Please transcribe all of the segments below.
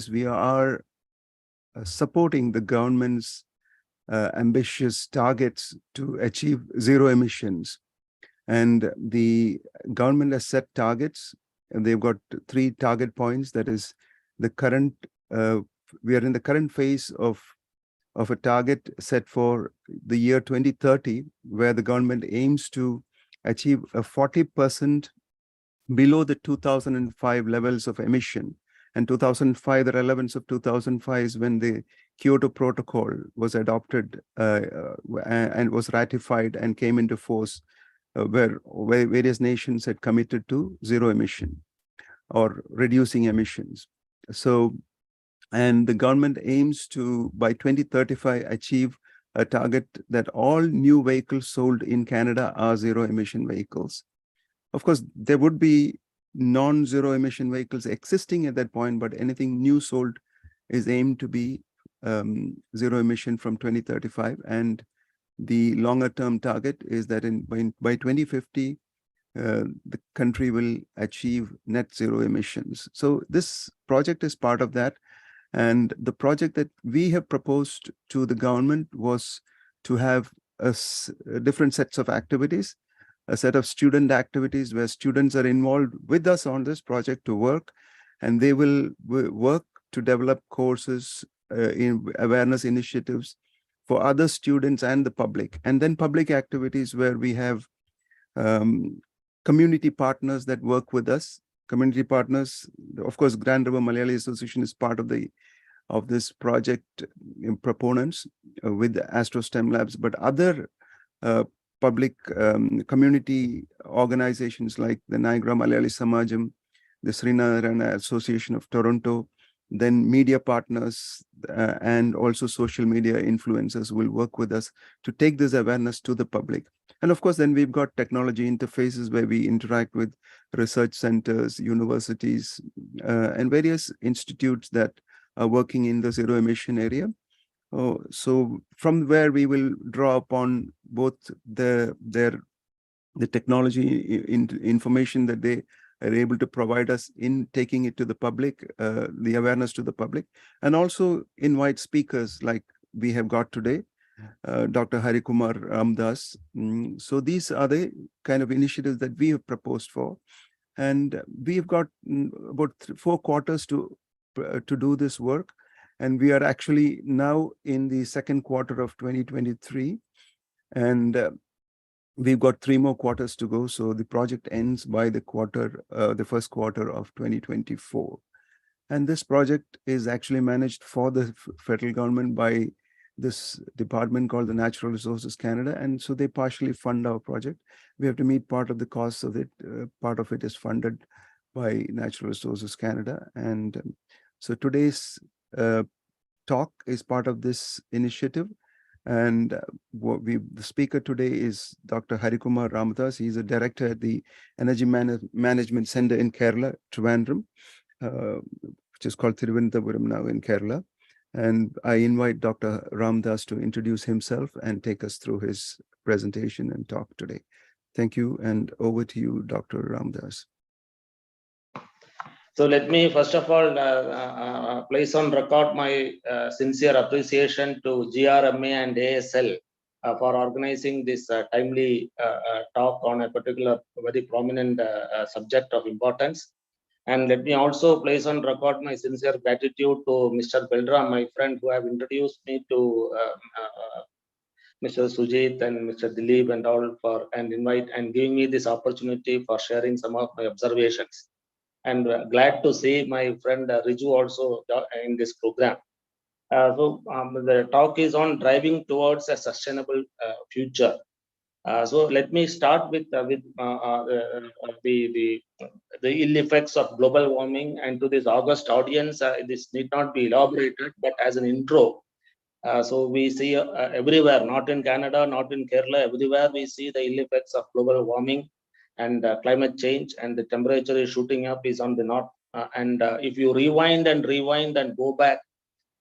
we are supporting the government's ambitious targets to achieve zero emissions. And the government has set targets, and they've got 3 target points. That is the current, we are in the current phase of a target set for the year 2030, where the government aims to achieve a 40% below the 2005 levels of emission. And 2005, the relevance of 2005 is when the Kyoto Protocol was adopted and was ratified and came into force, where various nations had committed to zero emission or reducing emissions. So, and the government aims to, by 2035, achieve a target that all new vehicles sold in Canada are zero emission vehicles. Of course, there would be non-zero emission vehicles existing at that point, but anything new sold is aimed to be zero emission from 2035. And the longer term target is that by 2050, the country will achieve net zero emissions. So this project is part of that. And the project that we have proposed to the government was to have different sets of activities, a set of student activities where students are involved with us on this project to work, and they will work to develop courses in awareness initiatives for other students and the public. And then public activities where we have community partners that work with us. Community partners, of course, Grand River Malayali Association is part of this project proponents with Astro STEM Labs, but other public community organizations like the Niagara Malayali Samajam, the Srinarayana Association of Toronto, then media partners and also social media influencers will work with us to take this awareness to the public. And of course, then we've got technology interfaces where we interact with research centers, universities, and various institutes that are working in the zero emission area. So from where we will draw upon both the technology information that they are able to provide us in taking it to the public, the awareness to the public, and also invite speakers like we have got today, Dr. Harikumar Ramadas. So these are the kind of initiatives that we have proposed for. And we've got about 4 quarters to do this work. And we are actually now in the second quarter of 2023. And we've got 3 more quarters to go. So the project ends by the first quarter of 2024. And this project is actually managed for the federal government by this department called the Natural Resources Canada. And so they partially fund our project. We have to meet part of the costs of it. Part of it is funded by Natural Resources Canada. And so today's talk is part of this initiative. And the speaker today is Dr. Harikumar Ramadas. He's a director at the Energy Management Center in Kerala, Trivandrum, which is called Thiruvananthapuram now in Kerala. And I invite Dr. Ramdas to introduce himself and take us through his presentation and talk today. Thank you, and over to you, Dr. Ramdas. So let me first of all place on record my sincere appreciation to GRMA and ASL for organizing this timely talk on a particular very prominent subject of importance. And let me also place on record my sincere gratitude to Mr. Belram, my friend, who have introduced me to Mr. Sujit and Mr. Dilip and all and giving me this opportunity for sharing some of my observations. And glad to see my friend Riju also in this program. The talk is on driving towards a sustainable future. So let me start with the ill effects of global warming, and to this August audience, this need not be elaborated, but as an intro. So we see everywhere, not in Canada, not in Kerala, everywhere we see the ill effects of global warming and climate change, and the temperature is shooting up is on the north. If you rewind and go back,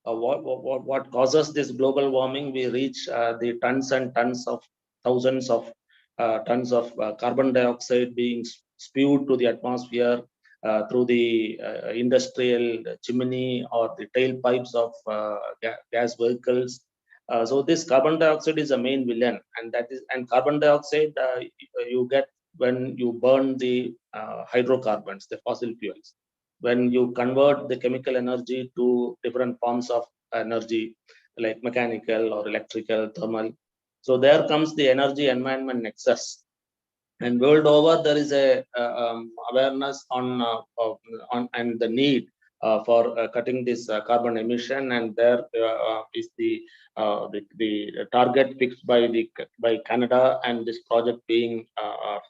what causes this global warming, we reach the tons and tons of thousands of tons of carbon dioxide being spewed to the atmosphere, through the industrial chimney or the tailpipes of gas vehicles. So this carbon dioxide is a main villain, and carbon dioxide you get when you burn the hydrocarbons, the fossil fuels. When you convert the chemical energy to different forms of energy, like mechanical or electrical, thermal. So there comes the energy environment nexus. And world over, there is a awareness and the need for cutting this carbon emission, and there is the target fixed by Canada, and this project being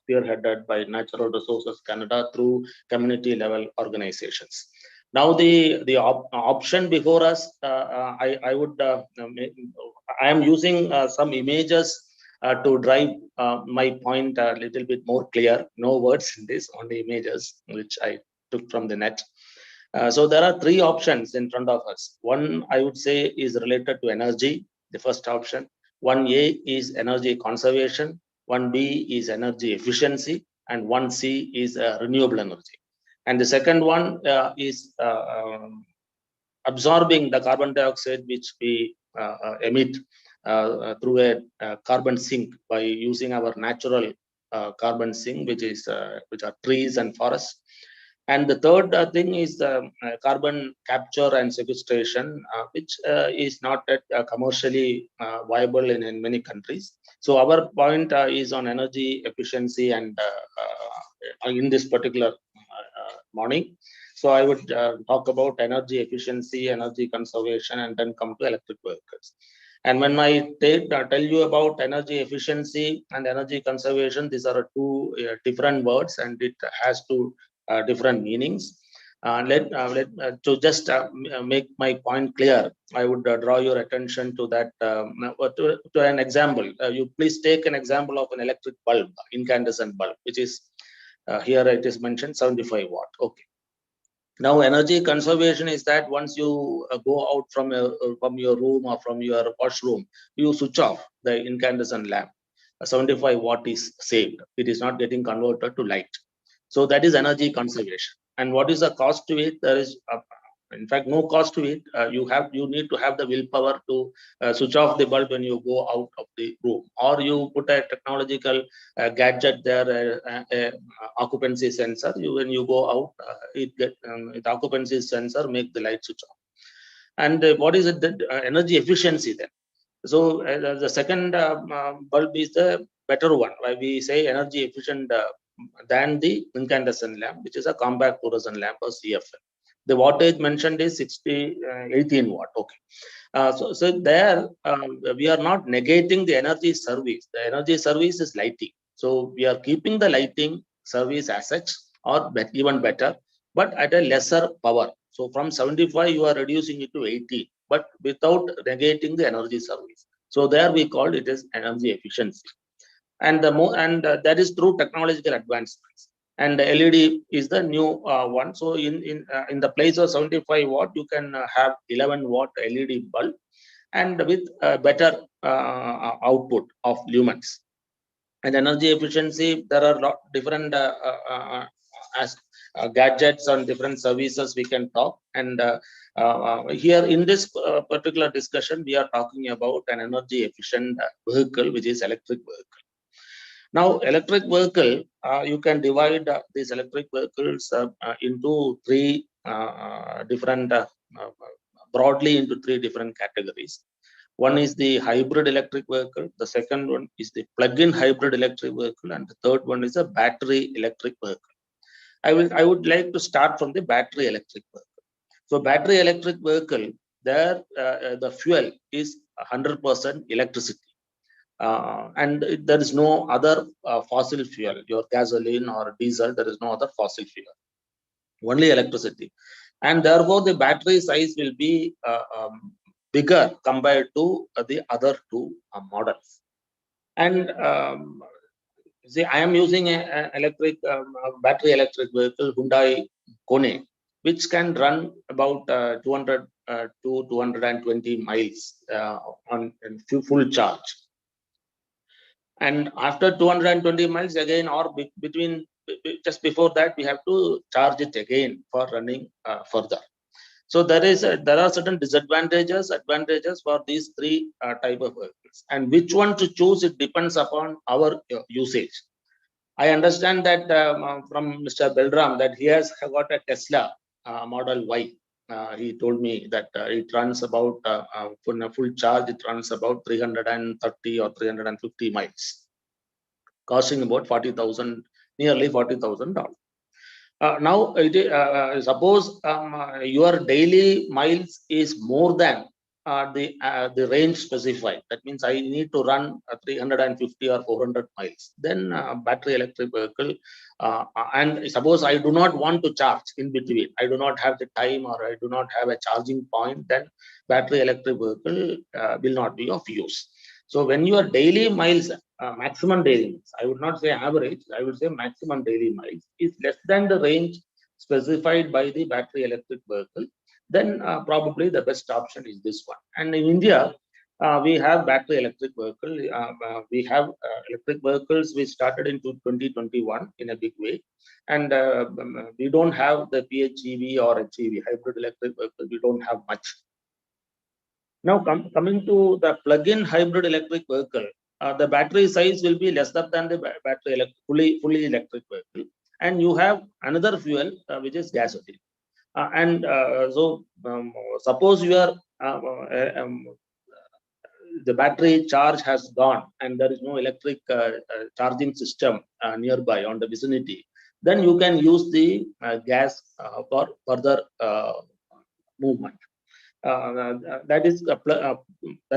spearheaded by Natural Resources Canada through community level organizations. Now the option before us, I am using some images to drive my point a little bit more clear. No words in this, only images which I took from the net. So there are three options in front of us. One, I would say, is related to energy, the first option. 1A is energy conservation, 1B is energy efficiency, and 1C is renewable energy. And the second one is absorbing the carbon dioxide which we emit through a carbon sink by using our natural carbon sink, which are trees and forests. And the third thing is carbon capture and sequestration, which is not yet commercially viable in many countries. So our point is on energy efficiency, and in this particular morning. So I would talk about energy efficiency, energy conservation, and then come to electric vehicles. And when I tell you about energy efficiency and energy conservation, these are two different words, and it has two different meanings. To just make my point clear, I would draw your attention to that to an example. You please take an example of an electric bulb, incandescent bulb, which is here it is mentioned 75 watt. Okay. Now, energy conservation is that once you go out from your room or from your washroom, you switch off the incandescent lamp. 75 watt is saved. It is not getting converted to light. So that is energy conservation. And what is the cost to it? There is, in fact, no cost to it. You need to have the willpower to switch off the bulb when you go out of the room, or you put a technological gadget there, occupancy sensor. When you go out, the occupancy sensor make the light switch off. And what is it? The energy efficiency then. So the second bulb is the better one. Why we say energy efficient than the incandescent lamp, which is a compact fluorescent lamp or CFL. The wattage mentioned is 18 watt. Okay. So there we are not negating the energy service. The energy service is lighting. So we are keeping the lighting service as such, or even better, but at a lesser power. So from 75, you are reducing it to 80, but without negating the energy service. So there we call it as energy efficiency. And that is through technological advancements. And the LED is the new one. So in the place of 75 watt, you can have 11 watt LED bulb, and with better output of lumens. And energy efficiency, there are different gadgets and different services we can talk. And here in this particular discussion, we are talking about an energy efficient vehicle, which is electric vehicle. Now, electric vehicle, you can divide these electric vehicles into three different, broadly into three different categories. One is the hybrid electric vehicle. The second one is the plug-in hybrid electric vehicle, and the third one is a battery electric vehicle. I would like to start from the battery electric vehicle. So, battery electric vehicle, there the fuel is 100% electricity. And there is no other fossil fuel, your gasoline or diesel, there is no other fossil fuel, only electricity. And therefore, the battery size will be bigger compared to the other two models. And see, I am using an electric battery electric vehicle, Hyundai Kone, which can run about 200 to 220 miles on full charge. And after 220 miles again, or between just before that, we have to charge it again for running further. So there are certain disadvantages, advantages for these three type of vehicles, and which one to choose, it depends upon our usage. I understand that from Mr. Belram that he has got a Tesla Model Y. He told me that it runs about for a full charge, it runs about 330 or 350 miles, costing about 40,000, nearly $40,000. Now, suppose your daily miles is more than the range specified. That means I need to run 350 or 400 miles. Then battery electric vehicle, and suppose I do not want to charge in between. I do not have the time, or I do not have a charging point. Then battery electric vehicle will not be of use. So when your daily miles, maximum daily miles, I would not say average, I would say maximum daily miles is less than the range specified by the battery electric vehicle, then probably the best option is this one. And in India, we have battery electric vehicle. We have electric vehicles. We started in 2021 in a big way, and we don't have the PHEV or HEV, hybrid electric vehicle. We don't have much. Now, coming to the plug-in hybrid electric vehicle, the battery size will be lesser than the battery fully electric vehicle, and you have another fuel which is gasoline. So, suppose your the battery charge has gone and there is no electric charging system nearby on the vicinity, then you can use the gas for further movement. That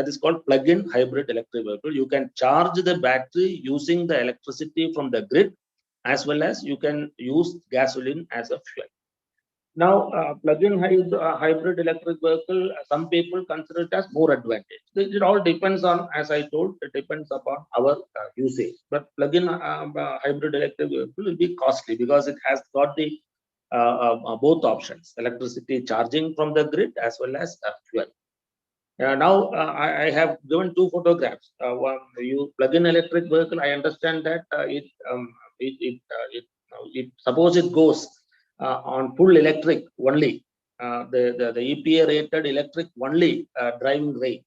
is called plug-in hybrid electric vehicle. You can charge the battery using the electricity from the grid, as well as you can use gasoline as a fuel. Now, plug-in hybrid electric vehicle, some people consider it as more advantage. It all depends on, as I told, it depends upon our usage. But plug-in hybrid electric vehicle will be costly because it has got the both options, electricity charging from the grid as well as fuel. Now, I have given two photographs. One, you plug-in electric vehicle, I understand that suppose it goes on full electric only, the EPA rated electric only driving range.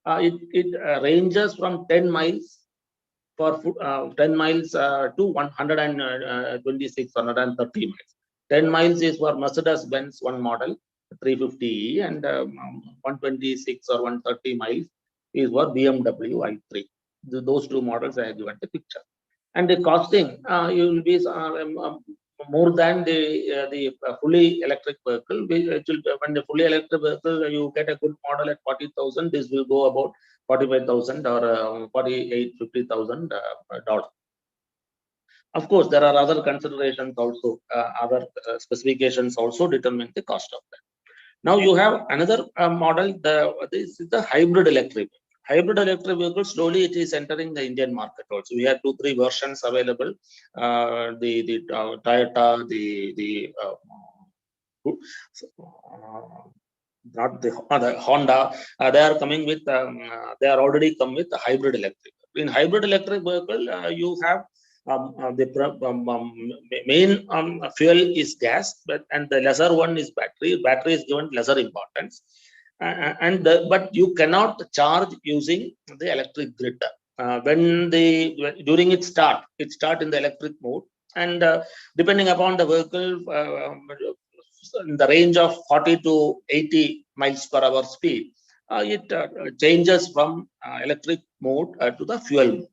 It ranges from 10 miles for 10 miles to 126 or 130 miles. 10 miles is for Mercedes-Benz one model, 350e, and 126 or 130 miles is for BMW i3. Those two models I have given the picture. And the costing, you will be more than the fully electric vehicle. When the fully electric vehicle, you get a good model at 40,000, this will go about 45,000 or 48, $50,000. Of course, there are other considerations also, other specifications also determine the cost of that. Now you have another model, this is the hybrid electric. Hybrid electric vehicle, slowly it is entering the Indian market also. We have 2-3 versions available. The Toyota, not the Honda, they are coming with, they are already come with the hybrid electric. In hybrid electric vehicle, you have the main fuel is gas, and the lesser one is battery. Battery is given lesser importance, but you cannot charge using the electric grid. During its start in the electric mode, and depending upon the vehicle, in the range of 40 to 80 miles per hour speed, it changes from electric mode to the fuel mode.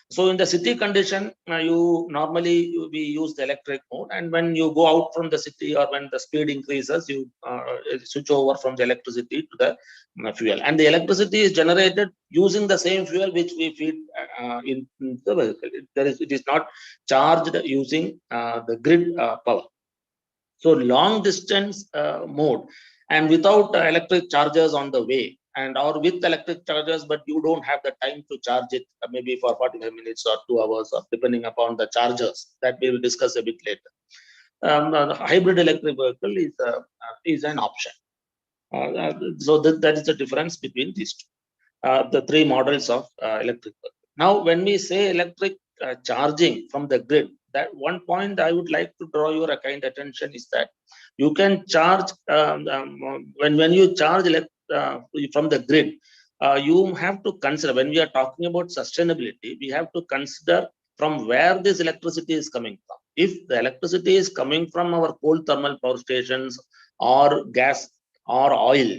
So in the city condition, we use the electric mode, and when you go out from the city or when the speed increases, you switch over from the electricity to the fuel. And the electricity is generated using the same fuel which we feed in the vehicle. It is not charged using the grid power. So long distance mode and without electric chargers on the way, or with electric chargers, but you don't have the time to charge it maybe for 45 minutes or 2 hours, or depending upon the chargers that we will discuss a bit later. The hybrid electric vehicle is an option. So that is the difference between these two, the three models of electric vehicle. Now, when we say electric charging from the grid, that one point I would like to draw your kind attention is that you can charge when you charge from the grid. You have to consider, when we are talking about sustainability, we have to consider from where this electricity is coming from. If the electricity is coming from our coal thermal power stations or gas or oil,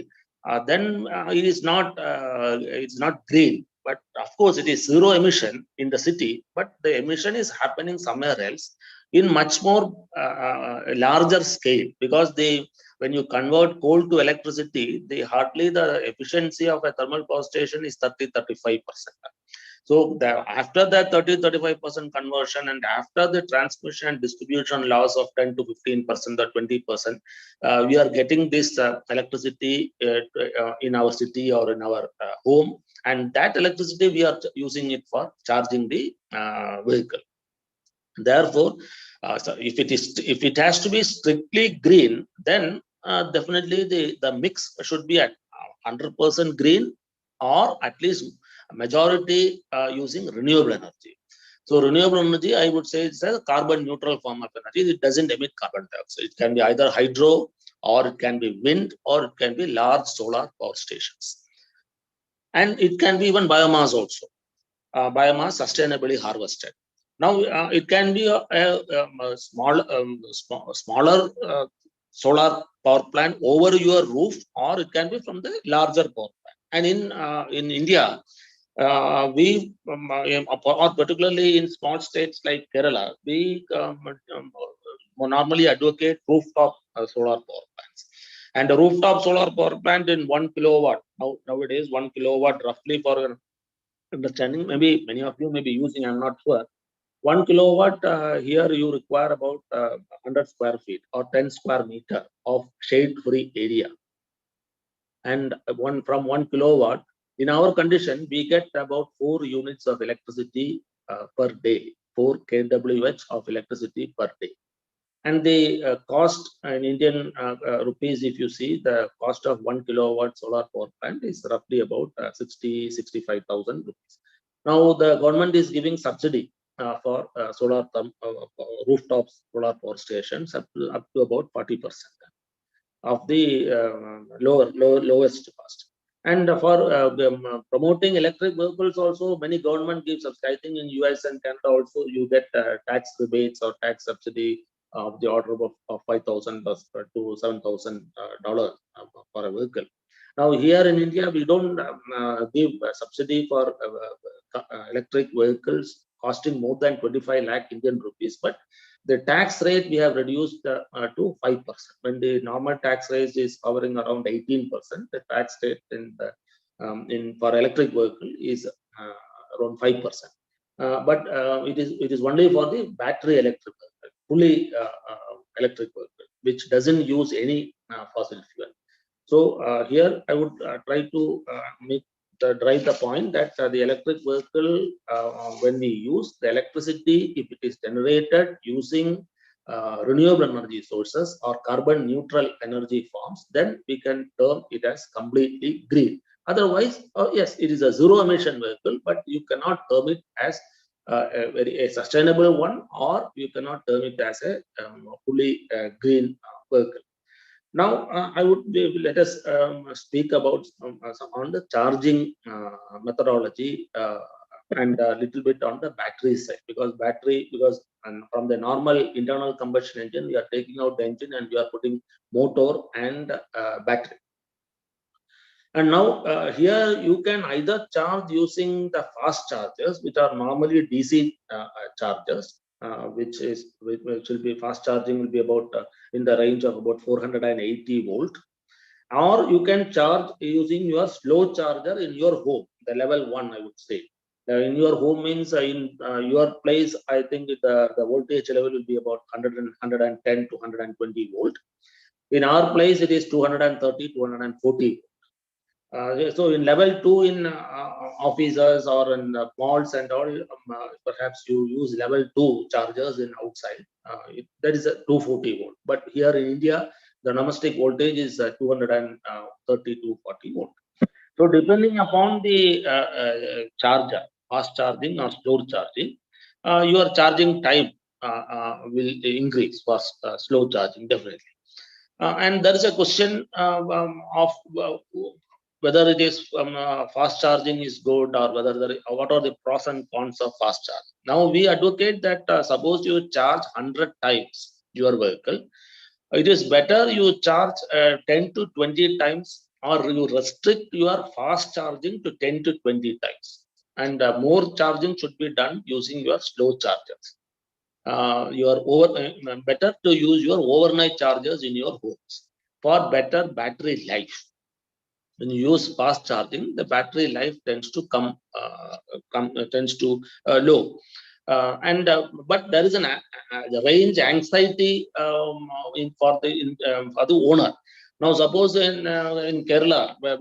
then it's not green. But of course, it is zero emission in the city, but the emission is happening somewhere else in much more larger scale, because when you convert coal to electricity, hardly the efficiency of a thermal power station is 30-35%. So after that 30-35% conversion, and after the transmission and distribution loss of 10-15% or 20%, we are getting this electricity in our city or in our home, and that electricity we are using it for charging the vehicle. Therefore, so if it has to be strictly green, then definitely the mix should be at 100% green, or at least majority using renewable energy. So renewable energy, I would say, it's a carbon neutral form of energy. It doesn't emit carbon dioxide. It can be either hydro, or it can be wind, or it can be large solar power stations. And it can be even biomass also, biomass sustainably harvested. Now, it can be a smaller solar power plant over your roof, or it can be from the larger power plant. And in India, we or particularly in small states like Kerala, we normally advocate rooftop solar power plants. And the rooftop solar power plant in 1 kilowatt, nowadays 1 kilowatt roughly, for understanding, maybe many of you may be using, I'm not sure. 1 kilowatt, here you require about 100 square feet or 10 square meter of shade-free area. And from 1 kilowatt, in our condition, we get about 4 units of electricity per day, 4 kWh of electricity per day. And the cost in Indian rupees, if you see, the cost of 1 kilowatt solar power plant is roughly about 65,000 rupees. Now, the government is giving subsidy for rooftop solar power stations up to about 40% of the lowest cost. And for promoting electric vehicles also, many government gives subsidy. I think in US and Canada also, you get tax rebates or tax subsidy of the order of $5,000 to $7,000 for a vehicle. Now, here in India, we don't give a subsidy for electric vehicles costing more than 25 lakh Indian rupees, but the tax rate we have reduced to 5%. When the normal tax rate is hovering around 18%, the tax rate for electric vehicle is around 5%. But it is only for the battery electric vehicle, fully electric vehicle, which doesn't use any fossil fuel. So here I would try to drive the point that the electric vehicle, when we use the electricity, if it is generated using renewable energy sources or carbon neutral energy forms, then we can term it as completely green. Otherwise, yes, it is a zero emission vehicle, but you cannot term it as a sustainable one, or you cannot term it as a fully green vehicle. Now, let us speak about on the charging methodology and a little bit on the battery side, because from the normal internal combustion engine, we are taking out the engine and we are putting motor and battery. And now here you can either charge using the fast chargers, which are normally DC chargers, which will be fast charging, will be about in the range of about 480 volt, or you can charge using your slow charger in your home, the level 1, I would say. In your home means in your place, I think the voltage level will be about 110 to 120 volt. In our place, it is 230, 240. So in level 2 in offices or in malls and all, perhaps you use level 2 chargers in outside. That is a 240 volt. But here in India, the domestic voltage is 230 to 40 volt. So depending upon the charger, fast charging or slow charging, your charging time will increase for slow charging, definitely. And there is a question of whether it is fast charging is good, or whether what are the pros and cons of fast charge. Now we advocate that suppose you charge 100 times your vehicle, it is better you charge 10 to 20 times, or you restrict your fast charging to 10 to 20 times, and more charging should be done using your slow chargers. Better to use your overnight chargers in your homes for better battery life. When you use fast charging, the battery life tends to low. But there is an range anxiety for the owner. Now, suppose in Kerala, where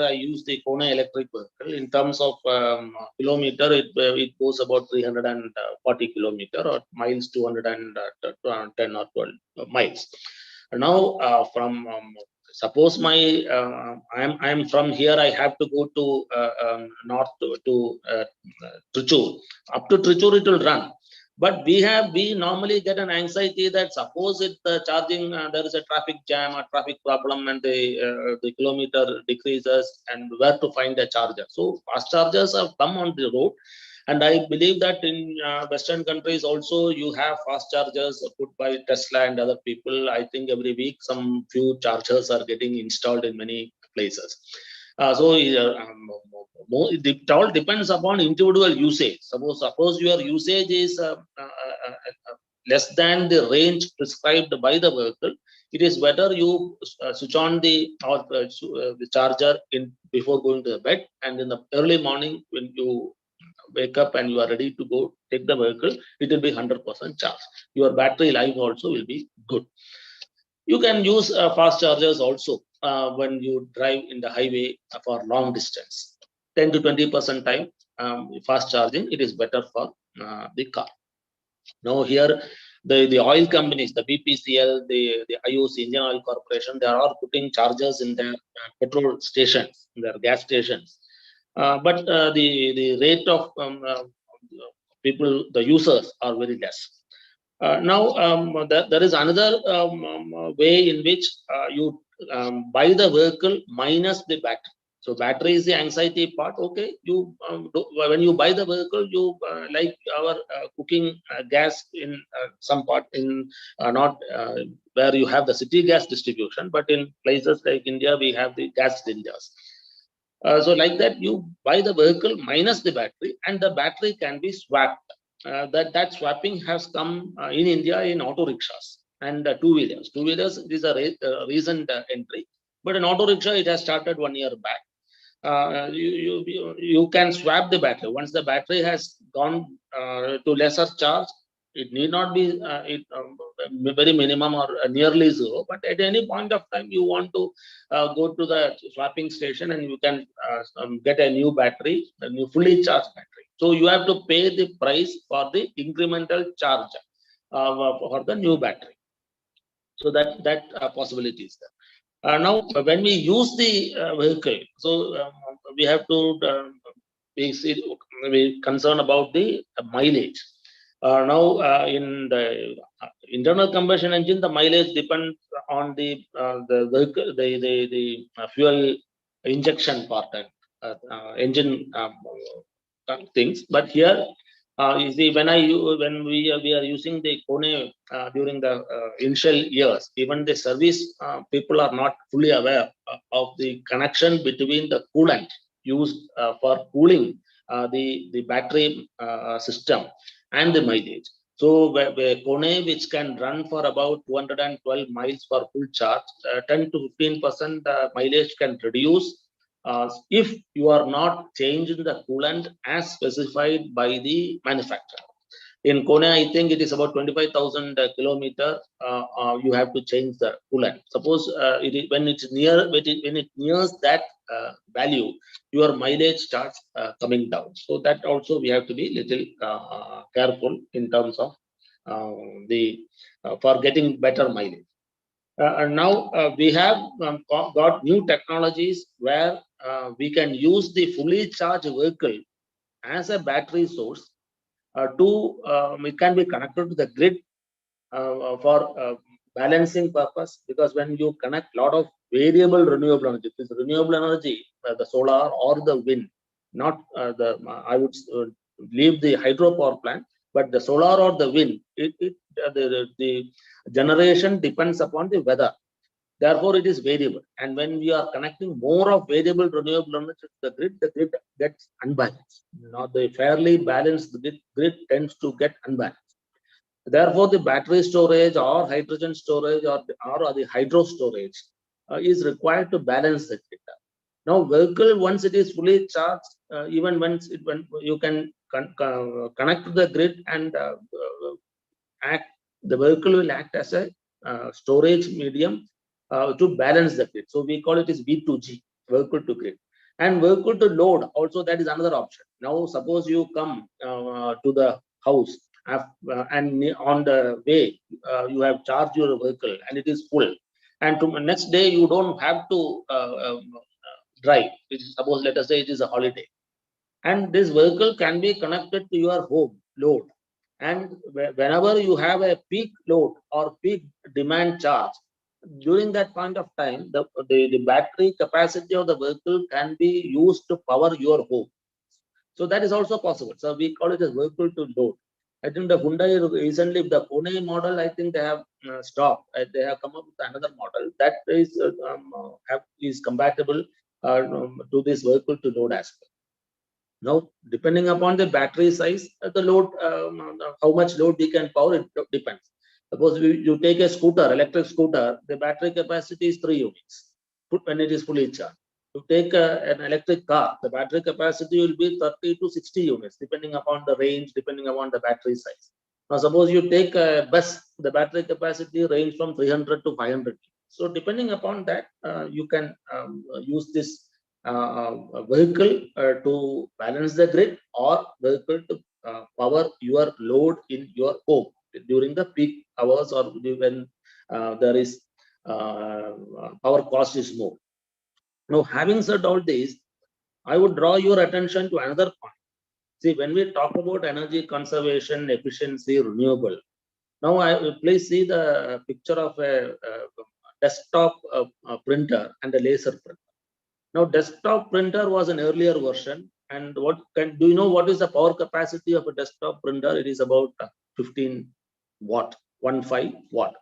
I use the Kone electric vehicle, in terms of kilometer, it goes about 340 kilometer, or miles 210 or 12 miles. Now, from suppose my I am from here, I have to go to north to Trichur. Up to Trichur it will run. But we normally get an anxiety that suppose it charging there is a traffic jam or traffic problem, and the kilometer decreases, and where to find a charger. So fast chargers have come on the road, and I believe that in Western countries also you have fast chargers put by Tesla and other people. I think every week some few chargers are getting installed in many places. It all depends upon individual usage. Suppose your usage is less than the range prescribed by the vehicle, it is better you switch on the charger before going to the bed, and in the early morning when you wake up and you are ready to go take the vehicle, it will be 100% charged. Your battery life also will be good. You can use fast chargers also when you drive in the highway for long distance. 10 to 20% time fast charging, it is better for the car. Now here the oil companies, the BPCL, the IOC, Indian Oil Corporation, they are all putting chargers in their petrol stations, their gas stations. But the rate of people, the users, are very less. Now, there is another way in which you buy the vehicle minus the battery. So battery is the anxiety part. Okay, you when you buy the vehicle, you like our cooking gas in some part in not where you have the city gas distribution, but in places like India we have the gas cylinders. So like that, you buy the vehicle minus the battery, and the battery can be swapped. That swapping has come in India in auto rickshaws and two-wheelers. Two-wheelers is a recent entry, but in auto rickshaw it has started 1 year back. You can swap the battery. Once the battery has gone to lesser charge, it need not be very minimum or nearly zero, but at any point of time you want to go to the swapping station, and you can get a new battery, a new fully charged battery. So you have to pay the price for the incremental charge for the new battery. So that possibility is there. Now, when we use the vehicle, so we have to be concerned about the mileage. Now, in the internal combustion engine, the mileage depends on the vehicle, the fuel injection part and engine things. But here, you see, when we are using the Kone during the initial years, even the service people are not fully aware of the connection between the coolant used for cooling the battery system and the mileage. So where Kone, which can run for about 212 miles for full charge, 10 to 15% mileage can reduce if you are not changing the coolant as specified by the manufacturer. In Kone, I think it is about 25,000 kilometer. You have to change the coolant. Suppose when it nears that value, your mileage starts coming down. So that also we have to be little careful in terms of for getting better mileage. And now we have got new technologies where we can use the fully charged vehicle as a battery source, it can be connected to the grid for balancing purpose, because when you connect lot of variable renewable energy, this renewable energy, the solar or the wind, not I would leave the hydropower plant, but the solar or the wind, the generation depends upon the weather. Therefore, it is variable. And when we are connecting more of variable renewable energy to the grid gets unbalanced. Not the fairly balanced grid tends to get unbalanced. Therefore, the battery storage or hydrogen storage or the hydro storage is required to balance the grid. Now, vehicle, once it is fully charged, even when you can connect to the grid and the vehicle will act as a storage medium to balance the grid. So we call it as V2G, vehicle to grid. And vehicle to load, also that is another option. Now, suppose you come to the house and on the way you have charged your vehicle and it is full. And next day you don't have to drive. Suppose, let us say it is a holiday. And this vehicle can be connected to your home load. And whenever you have a peak load or peak demand charge, during that point of time, the battery capacity of the vehicle can be used to power your home. So that is also possible. So we call it as vehicle to load. I think the Hyundai recently, the Pune model, I think they have stopped. They have come up with another model that is compatible to this vehicle to load aspect. Now, depending upon the battery size, the load, how much load we can power, it depends. Suppose you take a scooter, electric scooter, the battery capacity is 3 units when it is fully charged. You take an electric car, the battery capacity will be 30 to 60 units, depending upon the range, depending upon the battery size. Now, suppose you take a bus, the battery capacity range from 300 to 500. So, depending upon that, you can use this vehicle to balance the grid, or vehicle to power your load in your home during the peak hours, or when there is power cost is more. Now, having said all this, I would draw your attention to another point. See, when we talk about energy conservation, efficiency, renewable, now please see the picture of a desktop printer and a laser printer. Now, desktop printer was an earlier version, and do you know what is the power capacity of a desktop printer? It is about 15 watt, 15 watt.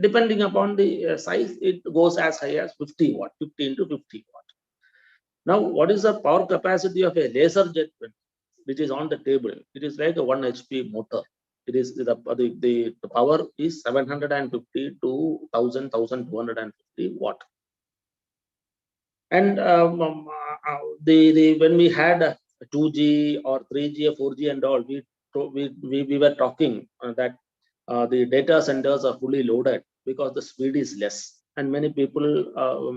Depending upon the size, it goes as high as 50 watt, 15 to 50 watt. Now, what is the power capacity of a laser jet printer, which is on the table? It is like a 1 HP motor. It is the power is 750 to 1250 watt. And when we had 2G or 3G or 4G and all, we were talking that the data centers are fully loaded because the speed is less, and many people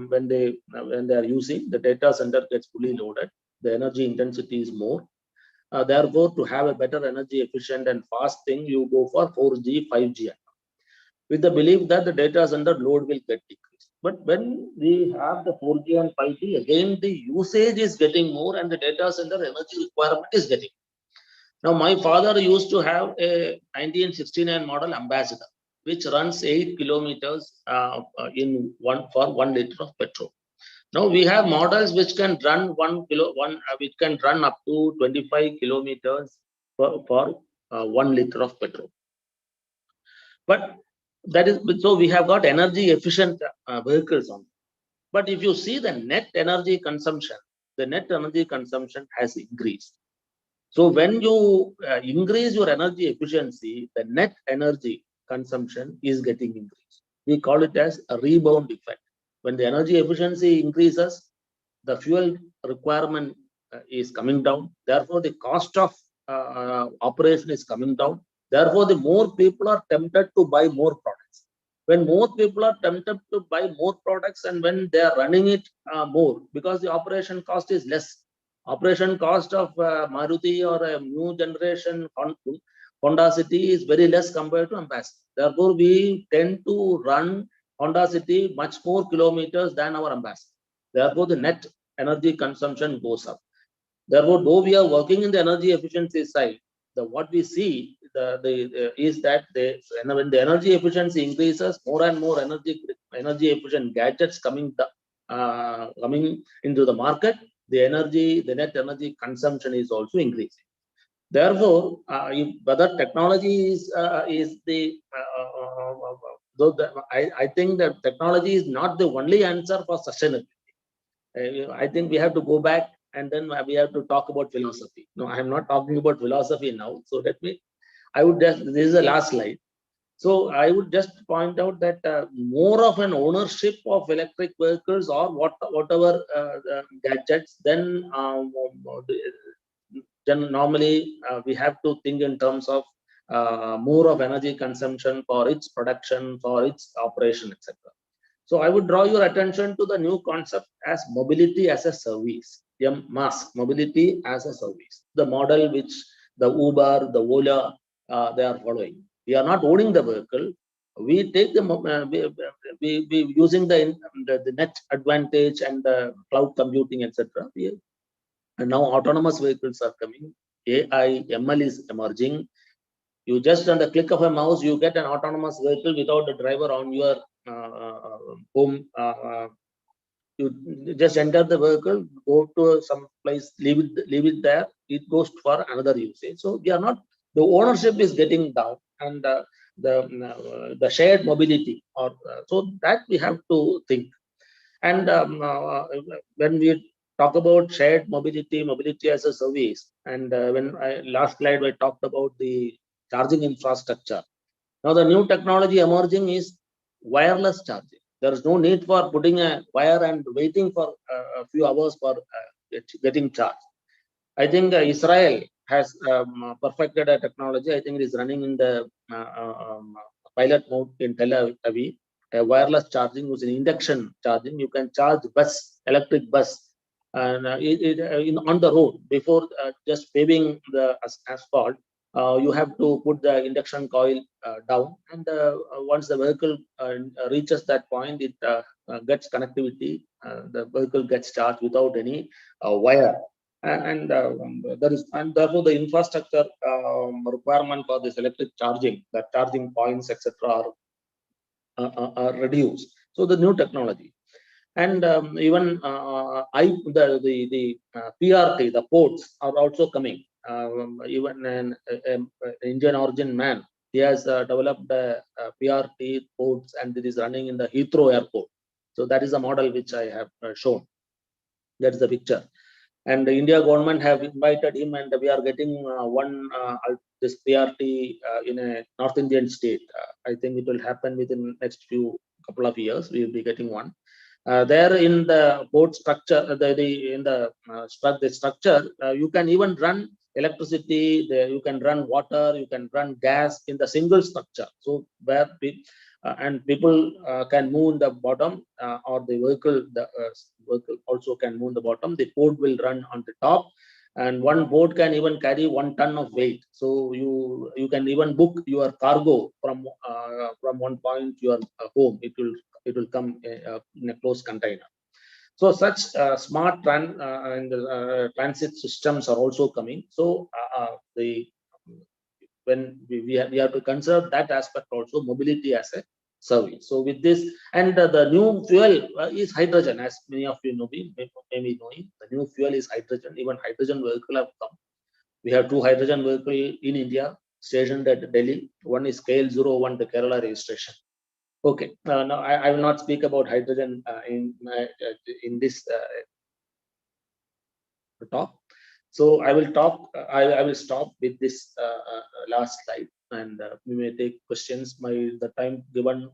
when they are using the data center gets fully loaded, the energy intensity is more. Therefore, to have a better energy efficient and fast thing, you go for 4G, 5G, with the belief that the data center load will get decreased. But when we have the 4G and 5G, again the usage is getting more and the data center energy requirement is getting. Now, my father used to have a 1969 model Ambassador, which runs 8 kilometers for 1 liter of petrol. Now we have models which can run which can run up to 25 kilometers for 1 liter of petrol. But that is so we have got energy efficient vehicles on. But if you see the net energy consumption, the net energy consumption has increased. So when you increase your energy efficiency, the net energy consumption is getting increased. We call it as a rebound effect. When the energy efficiency increases, the fuel requirement is coming down. Therefore, the cost of operation is coming down. Therefore, the more people are tempted to buy more products. When more people are tempted to buy more products, and when they are running it more, because the operation cost is less. Operation cost of Maruti or a new generation Honda City is very less compared to Ambassador. Therefore, we tend to run Honda City much more kilometers than our Ambassador. Therefore, the net energy consumption goes up. Therefore, though we are working in the energy efficiency side, what we see is that when the energy efficiency increases, more and more energy efficient gadgets coming into the market, the net energy consumption is also increasing. Therefore, whether technology is I think that technology is not the only answer for sustainability. I think we have to go back and then we have to talk about philosophy. No, I am not talking about philosophy now. So this is the last slide. So I would just point out that more of an ownership of electric vehicles or whatever gadgets, then normally we have to think in terms of more of energy consumption for its production, for its operation, etc. So I would draw your attention to the new concept as mobility as a service. MaaS, mobility as a service. The model which the Uber, the Ola, they are following. We are not owning the vehicle. We take the we using the net advantage and the cloud computing, etc. And now autonomous vehicles are coming. AI, ML is emerging. You just on the click of a mouse, you get an autonomous vehicle without a driver on your home. You just enter the vehicle, go to some place, leave it there. It goes for another usage. So we are not, the ownership is getting down, and the shared mobility, or so that we have to think. And when we talk about shared mobility as a service, and last slide I talked about the charging infrastructure. Now the new technology emerging is wireless charging. There is no need for putting a wire and waiting for a few hours for getting charged. I think Israel has perfected a technology. I think it is running in the pilot mode in Tel Aviv. Wireless charging using induction charging. You can charge electric bus, and on the road before just paving the asphalt. You have to put the induction coil down, and once the vehicle reaches that point, it gets connectivity. The vehicle gets charged without any wire, and therefore the infrastructure requirement for this electric charging, the charging points, etc., are reduced. So the new technology, and even the PRT, the ports are also coming. Even an Indian origin man, he has developed PRT ports, and it is running in the Heathrow airport. So that is a model which I have shown. That is the picture. And the India government have invited him, and we are getting this PRT in a North Indian state. I think it will happen within next couple of years. We will be getting one. There in the port structure, in the structure, you can even run electricity. You can run water. You can run gas in the single structure. So where people can move in the bottom, or the vehicle also can move in the bottom. The port will run on the top, and one boat can even carry 1 ton of weight. So you can even book your cargo from one point to your home. It will come in a closed container. So such smart transit systems are also coming. So when we have to consider that aspect also, mobility as a service. So with this, and the new fuel is hydrogen, as many of you may be knowing. The new fuel is hydrogen. Even hydrogen vehicle have come. We have 2 hydrogen vehicles in India stationed at Delhi. One is KL01, the Kerala registration. Okay, now I will not speak about hydrogen in this talk. So I will talk. I will stop with this last slide, and we may take questions. The time given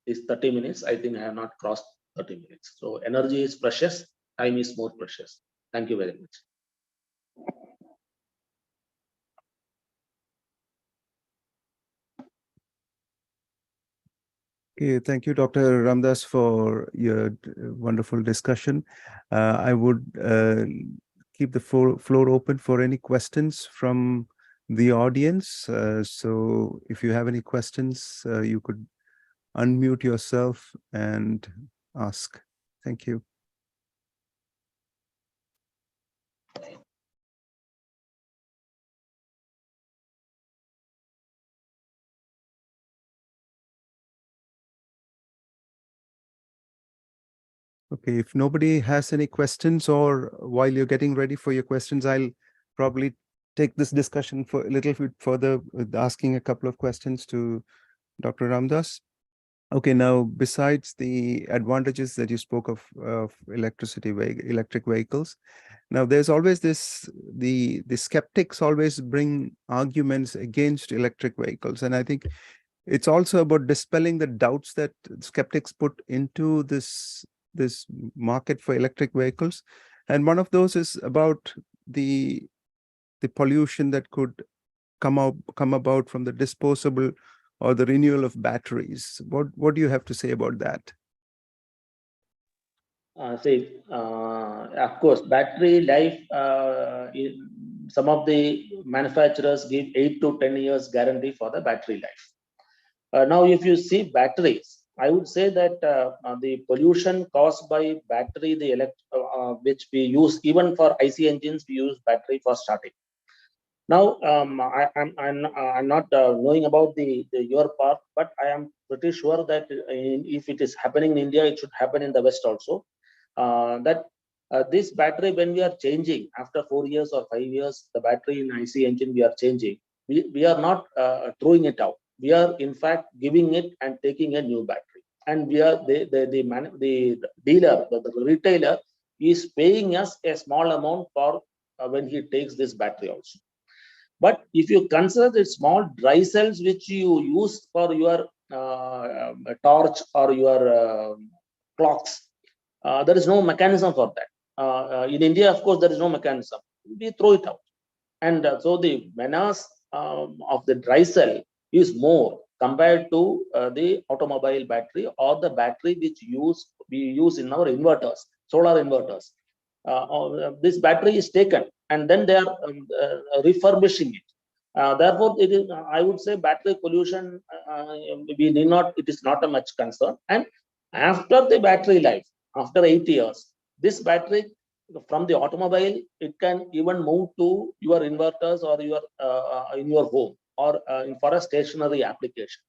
is 30 minutes. I think I have not crossed 30 minutes. So energy is precious. Time is more precious. Thank you very much. Okay, thank you, Dr. Ramdas, for your wonderful discussion. I would keep the floor open for any questions from the audience. So if you have any questions, you could unmute yourself and ask. Thank you. Okay, if nobody has any questions, or while you're getting ready for your questions, I'll probably take this discussion for a little bit further with asking a couple of questions to Dr. Ramdas. Okay, now besides the advantages that you spoke of electric vehicles, now there's always the skeptics always bring arguments against electric vehicles, and I think it's also about dispelling the doubts that skeptics put into this market for electric vehicles. And one of those is about the pollution that could come about from the disposable or the renewal of batteries. What do you have to say about that? Of course, battery life, some of the manufacturers give 8 to 10 years guarantee for the battery life. Now, if you see batteries, I would say that the pollution caused by battery, which we use even for IC engines, we use battery for starting. Now, I'm not knowing about your part, but I am pretty sure that if it is happening in India, it should happen in the West also. That this battery, when we are changing after 4 years or 5 years, the battery in IC engine we are changing. We are not throwing it out. We are in fact giving it and taking a new battery. And we are the dealer, the retailer is paying us a small amount for when he takes this battery also. But if you consider the small dry cells which you use for your torch or your clocks, there is no mechanism for that. In India, of course, there is no mechanism. We throw it out. And so the menace of the dry cell is more compared to the automobile battery or the battery which we use in our inverters, solar inverters. This battery is taken and then they are refurbishing it. Therefore, it is, I would say, battery pollution, it is not a much concern. And after the battery life, after 8 years, this battery from the automobile, it can even move to your inverters or your in your home or for a stationary application.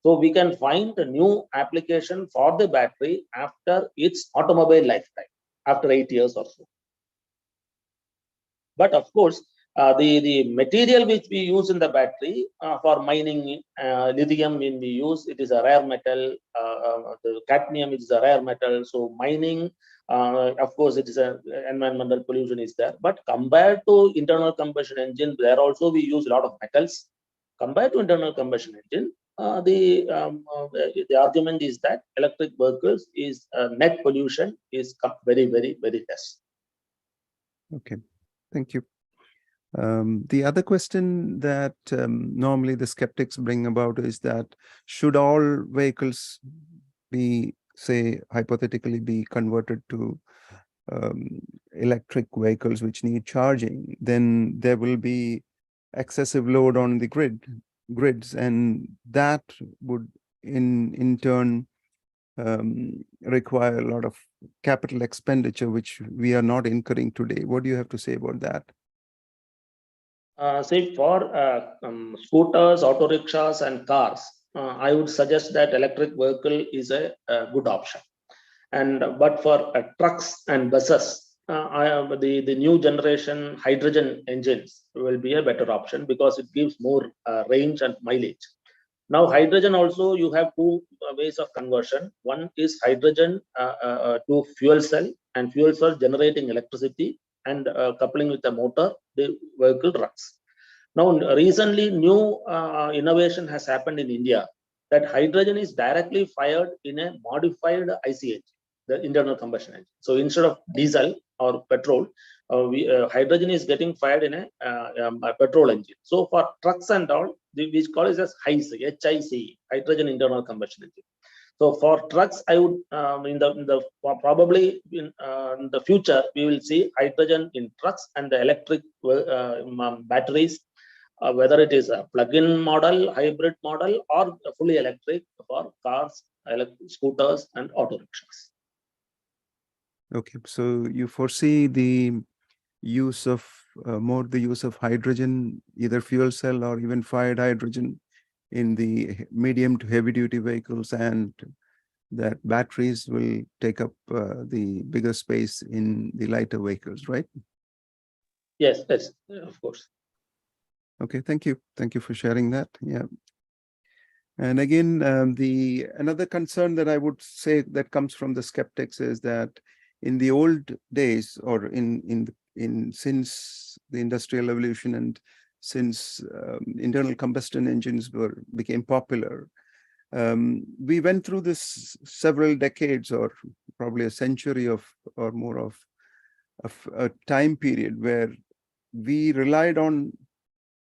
So we can find a new application for the battery after its automobile lifetime, after 8 years or so. But of course, the material which we use in the battery for mining lithium, when we use it is a rare metal. The cadmium is a rare metal. So mining, of course, it is a environmental pollution is there. But compared to internal combustion engine, there also we use a lot of metals. Compared to internal combustion engine, the argument is that electric vehicles is net pollution is very, very, very less. Okay, thank you. The other question that normally the skeptics bring about is that should all vehicles be, say, hypothetically be converted to electric vehicles which need charging, then there will be excessive load on the grids, and that would in turn require a lot of capital expenditure, which we are not incurring today. What do you have to say about that? Say for scooters, auto rickshaws, and cars, I would suggest that electric vehicle is a good option. And but for trucks and buses, the new generation hydrogen engines will be a better option because it gives more range and mileage. Now, hydrogen also you have two ways of conversion. One is hydrogen to fuel cell, and fuel cell generating electricity and coupling with the motor, the vehicle runs. Now, recently, new innovation has happened in India that hydrogen is directly fired in a modified IC engine, the internal combustion engine. So instead of diesel or petrol, hydrogen is getting fired in a petrol engine. So for trucks and all, we call it as HIC, hydrogen internal combustion engine. So for trucks, I would probably in the future we will see hydrogen in trucks and the electric batteries, whether it is a plug-in model, hybrid model, or fully electric for cars, scooters, and auto rickshaws. Okay, so you foresee the use of the use of hydrogen, either fuel cell or even fired hydrogen, in the medium to heavy duty vehicles and that batteries will take up the bigger space in the lighter vehicles, right? Yes, yes, of course. Okay, thank you. Thank you for sharing that. Yeah. And again, another concern that I would say that comes from the skeptics is that in the old days, or since the industrial revolution and since internal combustion engines became popular, we went through this several decades, or probably a century or more of a time period where we relied on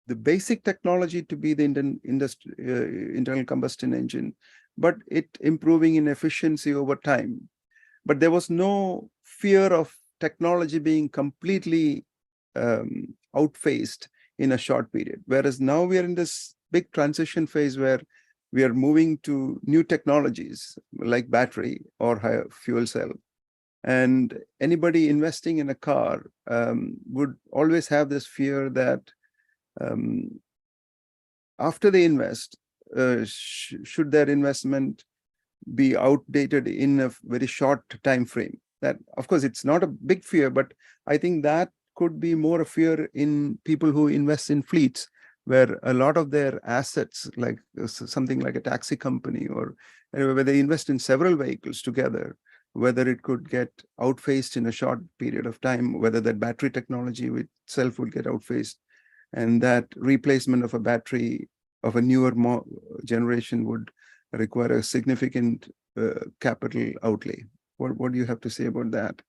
the basic technology to be the internal combustion engine, but it improving in efficiency over time. But there was no fear of technology being completely outphased in a short period. Whereas now we are in this big transition phase where we are moving to new technologies like battery or higher fuel cell. And anybody investing in a car would always have this fear that after they invest, should their investment be outdated in a very short time frame? That, of course, it's not a big fear, but I think that could be more a fear in people who invest in fleets, where a lot of their assets, like something like a taxi company, or where they invest in several vehicles together, whether it could get outphased in a short period of time, whether that battery technology itself would get outphased, and that replacement of a battery of a newer generation would require a significant capital outlay. What do you have to say about that?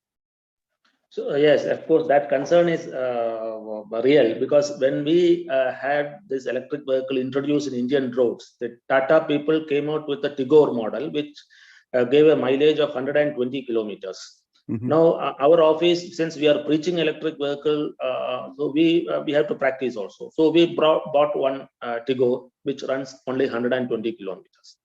So yes, of course, that concern is real, because when we had this electric vehicle introduced in Indian roads, the Tata people came out with the Tigor model, which gave a mileage of 120 kilometers. Mm-hmm. Now, our office, since we are preaching electric vehicle, so we have to practice also. So we bought one Tigor, which runs only 120 kilometers.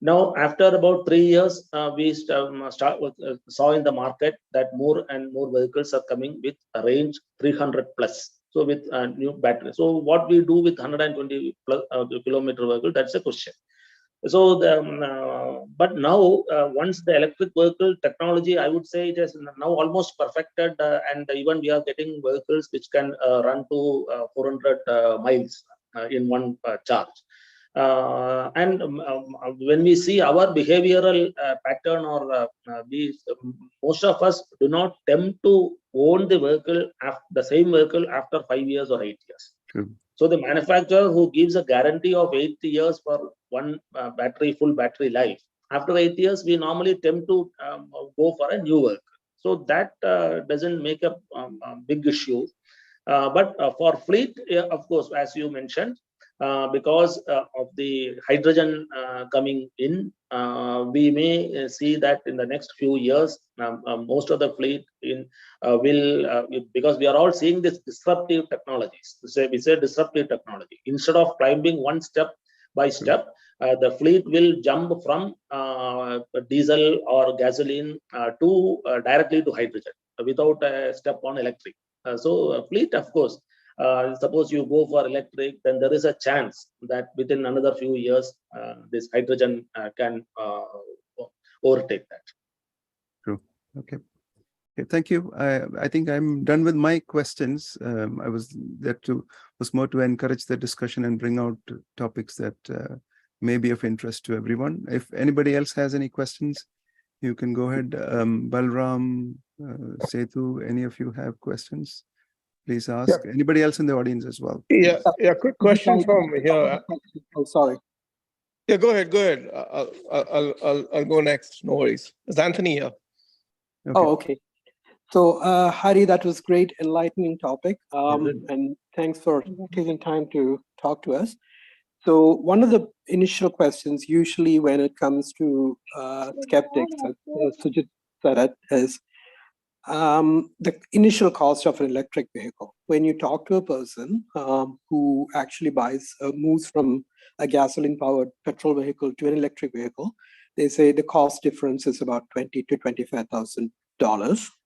Now, after about 3 years, we saw in the market that more and more vehicles are coming with a range 300 plus. So with new battery. So what we do with 120 plus kilometer vehicle, that's a question. So but now once the electric vehicle technology, I would say it is now almost perfected, and even we are getting vehicles which can run to 400 miles in one charge. When we see our behavioral pattern, or most of us do not tempt to own the vehicle, the same vehicle, after 5 years or 8 years. True. So the manufacturer who gives a guarantee of 8 years for one full battery life, after 8 years, we normally tempt to go for a new vehicle. So that doesn't make a big issue. But for fleet, of course, as you mentioned, because of the hydrogen coming in, we may see that in the next few years, most of the fleet will, because we are all seeing this disruptive technologies. We say disruptive technology. Instead of climbing one step by step, the fleet will jump from diesel or gasoline to directly to hydrogen without a step on electric. So fleet, of course, suppose you go for electric, then there is a chance that within another few years, this hydrogen can overtake that. True. Okay. Okay, thank you. I think I'm done with my questions. I was more to encourage the discussion and bring out topics that may be of interest to everyone. If anybody else has any questions, you can go ahead. Balram, Setu, any of you have questions? Please ask. Yeah. Anybody else in the audience as well? Yeah, quick question from here. Oh, sorry. Yeah, go ahead. I'll go next. No worries. It's Anthony here. Okay. Oh, okay. So, Hari, that was great, enlightening topic. And thanks for taking time to talk to us. So one of the initial questions, usually when it comes to skeptics, Sujit said it, is the initial cost of an electric vehicle. When you talk to a person who actually moves from a gasoline-powered petrol vehicle to an electric vehicle, they say the cost difference is about $20,000 to $25,000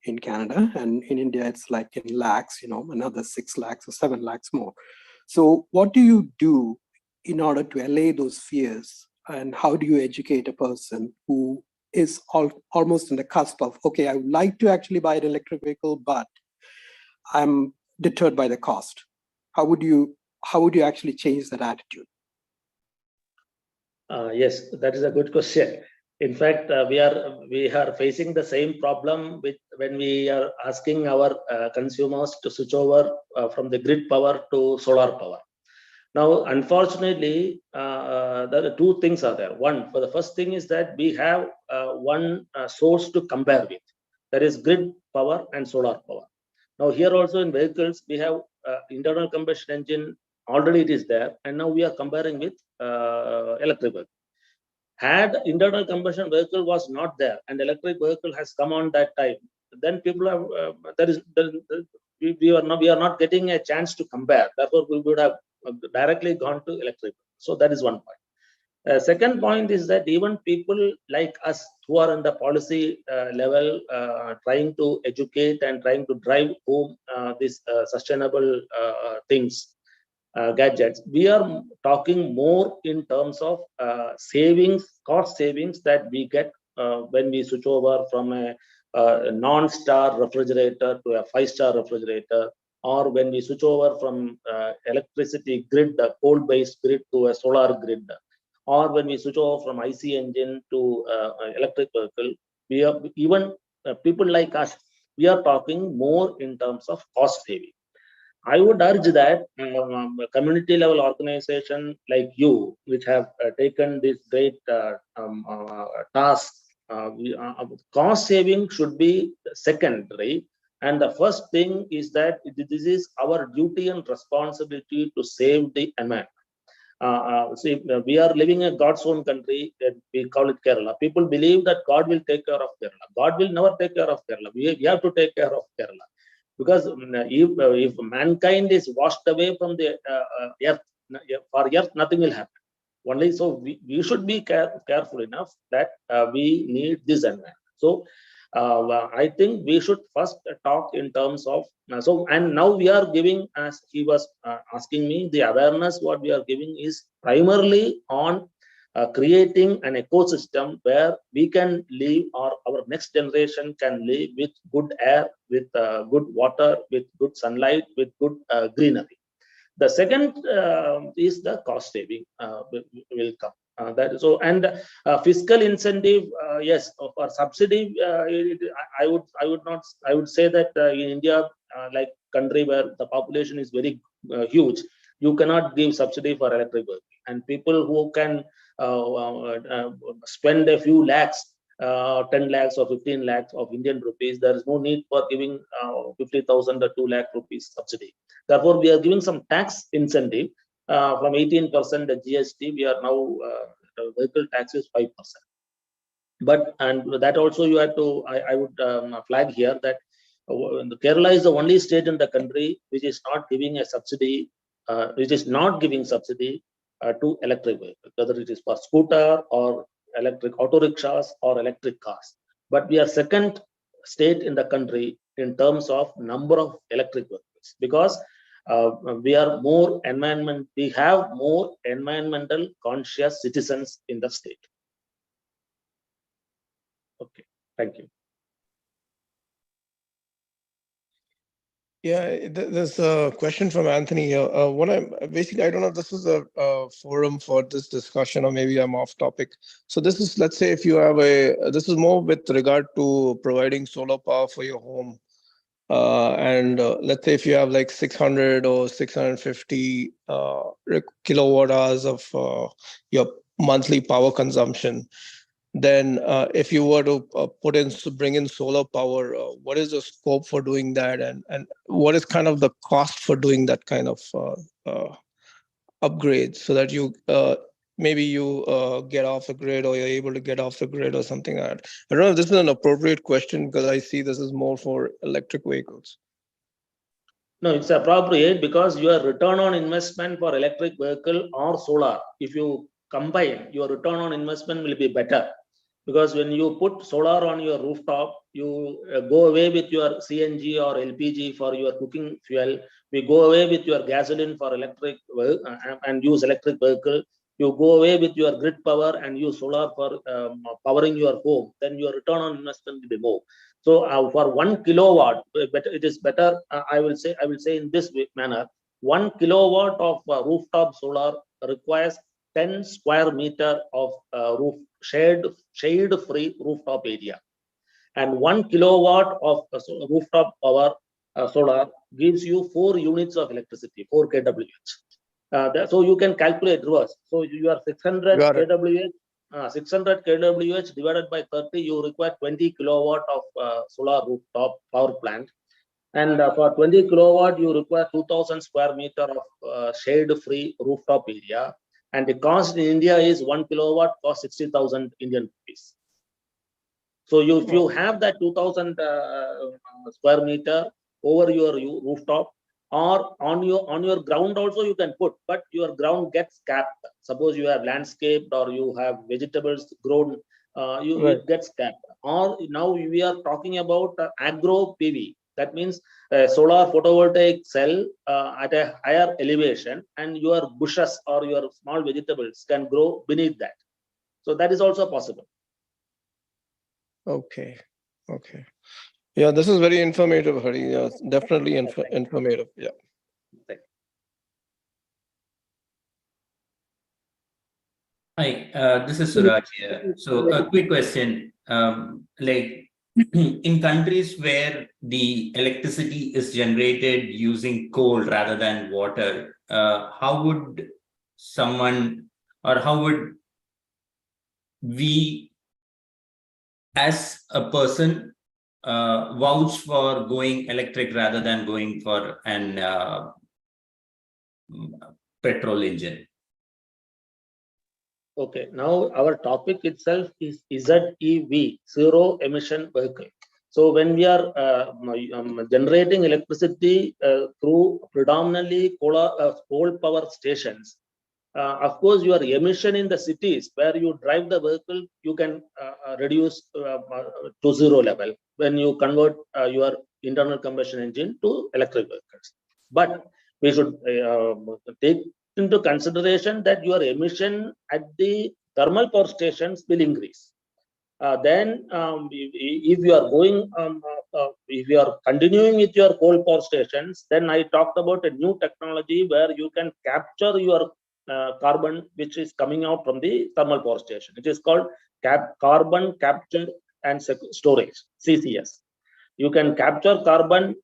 in Canada, and in India it's like in lakhs, another 6 lakhs or 7 lakhs more. So what do you do in order to allay those fears, and how do you educate a person who is almost on the cusp of, okay, I would like to actually buy an electric vehicle, but I'm deterred by the cost. How would you actually change that attitude? Yes, that is a good question. In fact, we are facing the same problem with when we are asking our consumers to switch over from the grid power to solar power. Now, unfortunately, the two things are there. One, for the first thing is that we have one source to compare with. That is grid power and solar power. Now, here also in vehicles, we have internal combustion engine, already it is there. And now we are comparing with electric vehicle. Had internal combustion vehicle was not there and electric vehicle has come on that time, then people have, we are not getting a chance to compare. Therefore, we would have directly gone to electric. So that is one point. Second point is that even people like us who are in the policy level, trying to educate and trying to drive home these sustainable things, gadgets, we are talking more in terms of cost savings that we get when we switch over from a non-star refrigerator to a 5-star refrigerator, or when we switch over from electricity grid, the coal-based grid, to a solar grid, or when we switch over from IC engine to electric vehicle. We are even people like us, we are talking more in terms of cost saving. I would urge that community level organization like you, which have taken this great task, cost saving should be secondary. And the first thing is that this is our duty and responsibility to save the environment. See, we are living in God's own country. We call it Kerala. People believe that God will take care of Kerala. God will never take care of Kerala. We have to take care of Kerala. Because if mankind is washed away from the earth, for earth, nothing will happen. Only so we should be careful enough that we need this environment. So I think we should first talk in terms of, and now we are giving, as he was asking me, the awareness what we are giving is primarily on creating an ecosystem where we can live, or our next generation can live with good air, with good water, with good sunlight, with good greenery. The second is the cost saving will come. That is so, and fiscal incentive, yes, for subsidy. I would say that in India, like country where the population is very huge, you cannot give subsidy for electric vehicle, and people who can spend a few lakhs, 10 lakhs or 15 lakhs of Indian rupees, there is no need for giving 50,000 or 2 lakh rupees subsidy. Therefore, we are giving some tax incentive from 18% GST. We are now vehicle tax is 5%. But and that also you have to. I would flag here that Kerala is the only state in the country which is not giving a subsidy, to electric vehicles, whether it is for scooter or electric auto rickshaws or electric cars. But we are second state in the country in terms of number of electric vehicles, because we are more we have more environmental conscious citizens in the state. Okay, thank you. Yeah, there's a question from Anthony here. I don't know if this is a forum for this discussion, or maybe I'm off topic. So this is, let's say if you have this is more with regard to providing solar power for your home. And let's say if you have like 600 or 650 kilowatt hours of your monthly power consumption, then if you were to bring in solar power, what is the scope for doing that, and what is kind of the cost for doing that kind of upgrade, so that you maybe you get off the grid, or you're able to get off the grid or something like that. I don't know if this is an appropriate question, because I see this is more for electric vehicles. No, it's appropriate, because your return on investment for electric vehicle or solar, if you combine, your return on investment will be better. Because when you put solar on your rooftop, you go away with your CNG or LPG for your cooking fuel. We go away with your gasoline for electric and use electric vehicle. you go away with your grid power and use solar for powering your home, then your return on investment will be more. So for 1 kilowatt, it is better. I will say in this manner: 1 kilowatt of rooftop solar requires 10 square meter of shade-free rooftop area, and 1 kilowatt of rooftop power solar gives you 4 units of electricity, 4 kWh. So you can calculate reverse. So you are 600 kWh. 600 kWh divided by 30, you require 20 kilowatt of solar rooftop power plant. And for 20 kilowatt, you require 2000 square meter of shade-free rooftop area. And the cost in India is 1 kilowatt cost 60,000 Indian rupees. So if you have that 2000 square meter over your rooftop, or on your ground also you can put, but your ground gets capped. Suppose you have landscaped or you have vegetables grown, it gets capped. Or now we are talking about agro PV. That means solar photovoltaic cell at a higher elevation, and your bushes or your small vegetables can grow beneath that. So that is also possible. Okay. Yeah, this is very informative, Hari. Yeah, definitely informative. Yeah. Hi, this is Suraj here. So a quick question, like in countries where the electricity is generated using coal rather than water, how would someone, or how would we as a person vouch for going electric rather than going for an petrol engine? Okay, now our topic itself is ZEV, zero emission vehicle. So when we are generating electricity through predominantly coal power stations, of course, your emission in the cities where you drive the vehicle, you can reduce to zero level when you convert your internal combustion engine to electric vehicles. But we should take into consideration that your emission at the thermal power stations will increase. Then if you are going, if you are continuing with your coal power stations, then I talked about a new technology where you can capture your carbon which is coming out from the thermal power station. It is called carbon capture and storage, CCS. You can capture carbon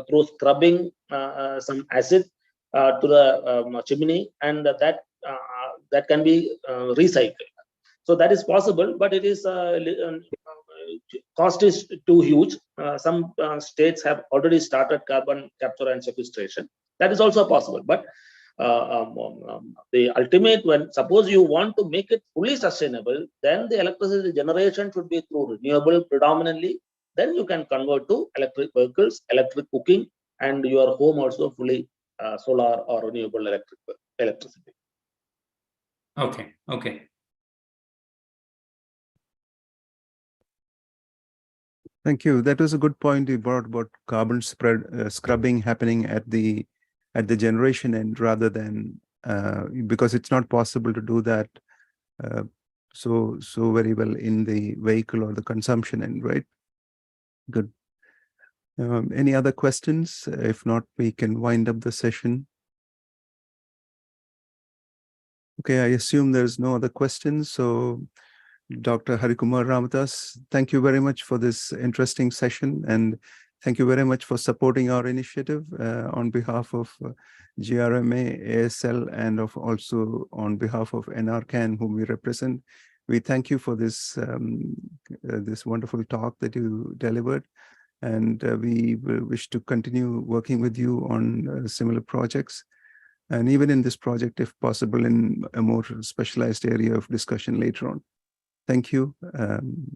through scrubbing some acid to the chimney, and that can be recycled. So that is possible, but it is cost is too huge. Some states have already started carbon capture and sequestration. That is also possible, but the ultimate, when suppose you want to make it fully sustainable, then the electricity generation should be through renewable predominantly. Then you can convert to electric vehicles, electric cooking, and your home also fully solar or renewable electricity. Okay. Thank you. That was a good point you brought about carbon scrubbing happening at the generation end rather than because it's not possible to do that so very well in the vehicle or the consumption end, right? Good. Any other questions? If not, we can wind up the session. Okay, I assume there's no other questions. So Dr. Harikumar Ramadas, thank you very much for this interesting session, and thank you very much for supporting our initiative on behalf of GRMA, ASL, and also on behalf of NRCan, whom we represent. We thank you for this this wonderful talk that you delivered, and we wish to continue working with you on similar projects, and even in this project, if possible, in a more specialized area of discussion later on. Thank you,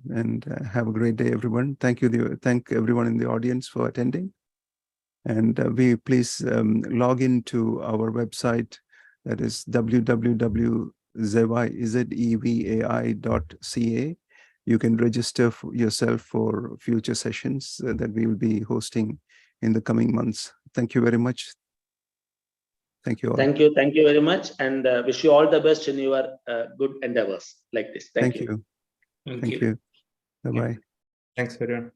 and have a great day, everyone. Thank you. Thank everyone in the audience for attending. And we please log into our website, that is www.zevai.ca. You can register yourself for future sessions that we will be hosting in the coming months. Thank you very much. Thank you all. Thank you very much, and wish you all the best in your good endeavors like this. Thank you. Thank you. Bye-bye. Thanks, everyone.